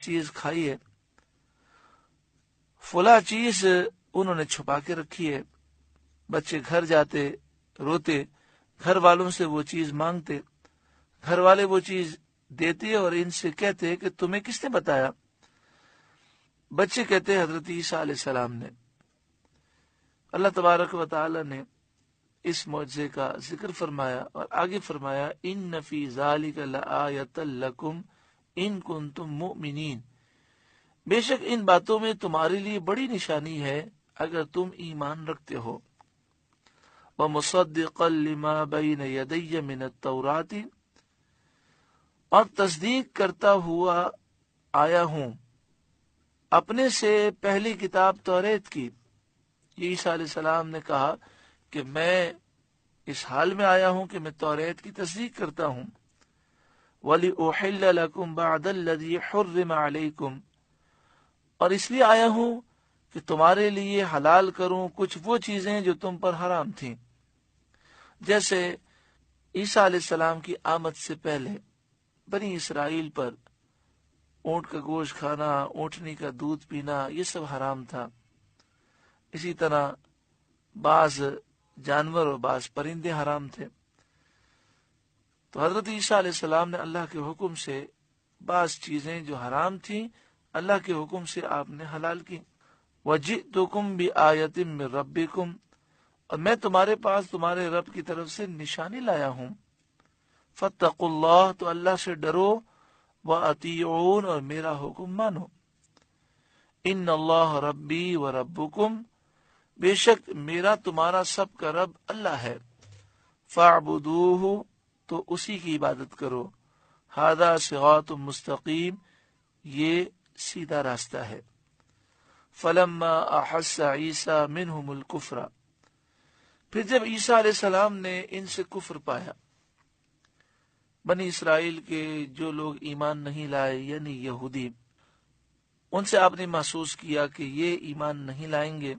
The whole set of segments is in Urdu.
چیز کھائی ہے، فلاں چیز انہوں نے چھپا کے رکھی ہے۔ بچے گھر جاتے روتے، گھر والوں سے وہ چیز مانگتے، گھر والے وہ چیز دیتے اور ان سے کہتے کہ تمہیں کس نے بتایا؟ بچے کہتے حضرت عیسیٰ علیہ السلام نے۔ اللہ تبارک و تعالی نے اس معجزے کا ذکر فرمایا اور آگے فرمایا ان فی ذالک لآیۃ لکم ان کنتم مؤمنین، بے شک ان باتوں میں تمہارے لیے بڑی نشانی ہے اگر تم ایمان رکھتے ہو۔ وَمُصَدِّقًا لِمَا بَيْنَ يَدَيَّ مِنَ التَّوْرَاةِ، اور تصدیق کرتا ہوا آیا ہوں اپنے سے پہلی کتاب توریت کی۔ یہ عیسیٰ علیہ السلام نے کہا کہ میں اس حال میں آیا ہوں کہ میں توریت کی تصدیق کرتا ہوں۔ وَلِأُحِلَّ لَكُمْ بَعْدَ الَّذِي حُرِّمَ عَلَيْكُمْ، اور اس لیے آیا ہوں کہ تمہارے لیے حلال کروں کچھ وہ چیزیں جو تم پر حرام تھیں۔ جیسے عیسیٰ علیہ السلام کی آمد سے پہلے بنی اسرائیل پر اونٹ کا گوشت کھانا، اونٹنی کا دودھ پینا، یہ سب حرام تھا۔ اسی طرح بعض جانور اور بعض پرندے حرام تھے۔ تو حضرت عیسیٰ علیہ السلام نے اللہ کے حکم سے بعض چیزیں جو حرام تھیں اللہ کے حکم سے آپ نے حلال کی۔ وَجِئْتُكُمْ بِآیَةٍ مِّن رَبِّكُمْ، اور میں تمہارے پاس تمہارے رب کی طرف سے نشانی لایا ہوں۔ فَاتَّقُوا اللَّهَ، تو اللہ سے ڈرو، وَأَطِیعُونَ، اور میرا حکم مانو۔ إِنَّ اللَّهَ رَبِّي وَرَبُّكُمْ، بے شک میرا تمہارا سب کا رب اللہ ہے۔ فَاعْبُدُوهُ، تو اسی کی عبادت کرو۔ هَذَا صِرَاطٌ مُسْتَقِيمٌ، یہ سیدھا راستہ ہے۔ فَلَمَّا أَحَسَّ عِیسیٰ مِنْهُمُ الْكُفْرَ، پھر جب عیسیٰ علیہ السلام نے ان سے کفر پایا، بنی اسرائیل کے جو لوگ ایمان نہیں لائے یعنی یہودی، ان سے آپ نے محسوس کیا کہ یہ ایمان نہیں لائیں گے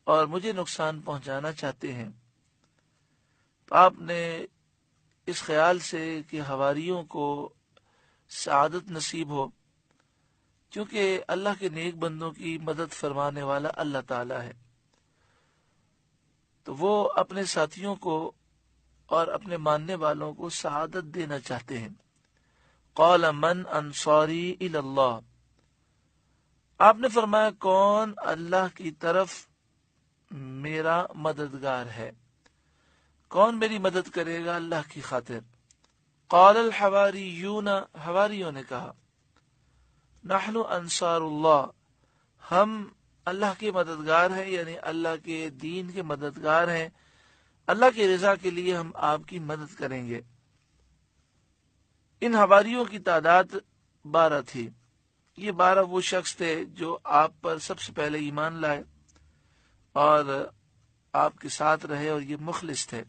اور مجھے نقصان پہنچانا چاہتے ہیں، تو آپ نے اس خیال سے کہ حواریوں کو سعادت نصیب ہو، کیونکہ اللہ کے نیک بندوں کی مدد فرمانے والا اللہ تعالی ہے، تو وہ اپنے ساتھیوں کو اور اپنے ماننے والوں کو سعادت دینا چاہتے ہیں۔ قال من انصاری الی اللہ، آپ نے فرمایا کون اللہ کی طرف میرا مددگار ہے، کون میری مدد کرے گا اللہ کی خاطر۔ قال الحواریون، حواریوں نے کہا نحن انصار اللہ، ہم اللہ کے مددگار ہیں، یعنی اللہ کے دین کے مددگار ہیں، اللہ کی رضا کے لیے ہم آپ کی مدد کریں گے۔ ان حواریوں کی تعداد 12 تھی۔ یہ 12 وہ شخص تھے جو آپ پر سب سے پہلے ایمان لائے اور آپ کے ساتھ رہے، اور یہ مخلص تھے۔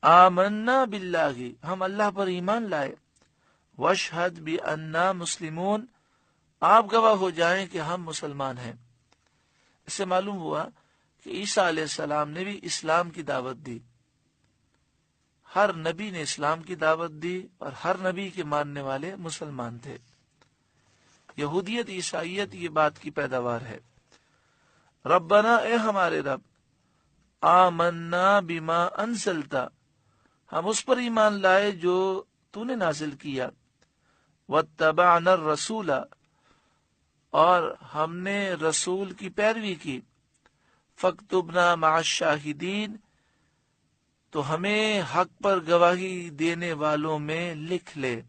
آمنا باللہ، ہم اللہ پر ایمان لائے، واشہد بأننا مسلمون، آپ گواہ ہو جائیں کہ ہم مسلمان ہیں۔ اس سے معلوم ہوا کہ عیسیٰ علیہ السلام نے بھی اسلام کی دعوت دی، ہر نبی نے اسلام کی دعوت دی اور ہر نبی کے ماننے والے مسلمان تھے۔ یہودیت عیسائیت یہ بات کی پیداوار ہے۔ ربنا، اے ہمارے رب، آمنا بما انزلتا، ہم اس پر ایمان لائے جو تو نے نازل کیا، واتبعنا الرسول، اور ہم نے رسول کی پیروی کی، فاکتبنا مع الشاہدین، تو ہمیں حق پر گواہی دینے والوں میں لکھ لے۔